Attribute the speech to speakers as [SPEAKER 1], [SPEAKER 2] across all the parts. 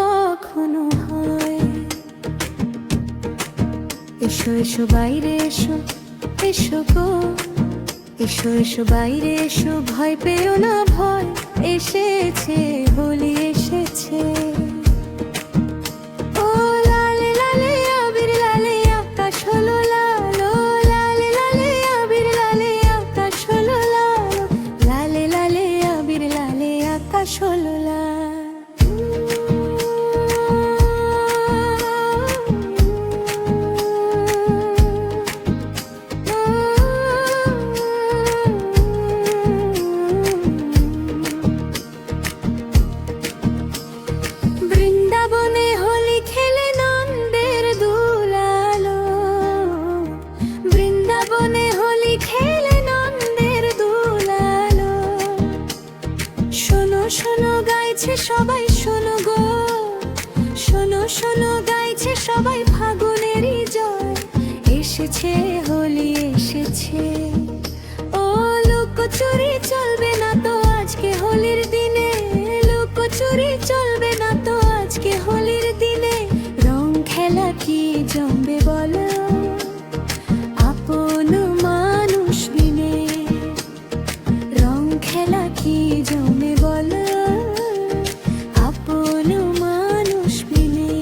[SPEAKER 1] কখনো হয়। এসো এসো বাইরে এসো, এসো গো, এসো এসো বাইরে এসো, ভয় পেও না ভয় এসেছে, হোলি এসেছে। ও লালে লালে আবির লালে আকাশ হলো লাল, ও লালে লালে আবির লালে আকাশ হলো লাল, লালে লালে আবির লালে আকাশ হলো লাল। বৃন্দাবনে হোলি খেলে নন্দের দুলালো, বৃন্দাবনে হোলি খেলে নন্দের দুলালো। শোনো শোনো গাইছে সবাই, শোনো গো, শোনো শোনো গাইছে সবাই, ফাগুনেরই জয় এসেছে, হোলি এসেছে। ও লুকোচুরি চলবে না তো আজকে হোলির দিনে, লুকোচুরি চলবে না তো আজকে হোলির দিনে। রং খেলা কি জমবে বলো, আপন মানুষ বিনে। রং খেলা কি জমে বলো, আপন মানুষ বিনে।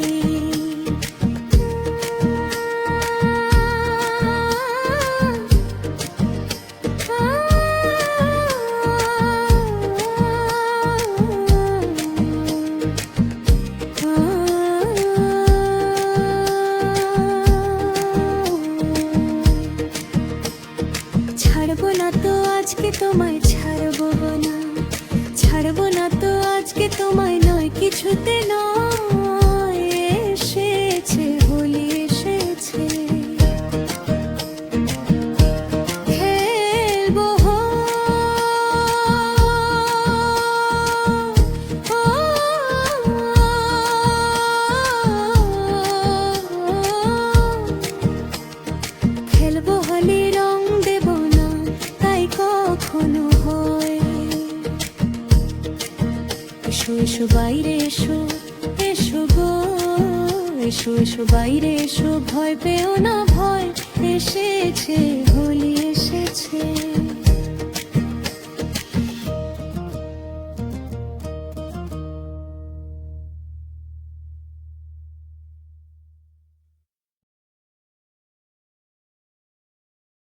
[SPEAKER 1] ছাড়বো না তো আজকে তোমায়, ছাড়বো না, ছাড়বো না তো আজকে তোমায়, নয় কিছুতে নয়। এসেছে হোলি এসেছে, খেলবো হো, খেলবো হোলি, রং দেব না তাই কখনো হয়। এসো এসো বাইরে এসো, এসো গো, এসো এসো বাইরে এসো, ভয় পেও না ভয় এসেছে।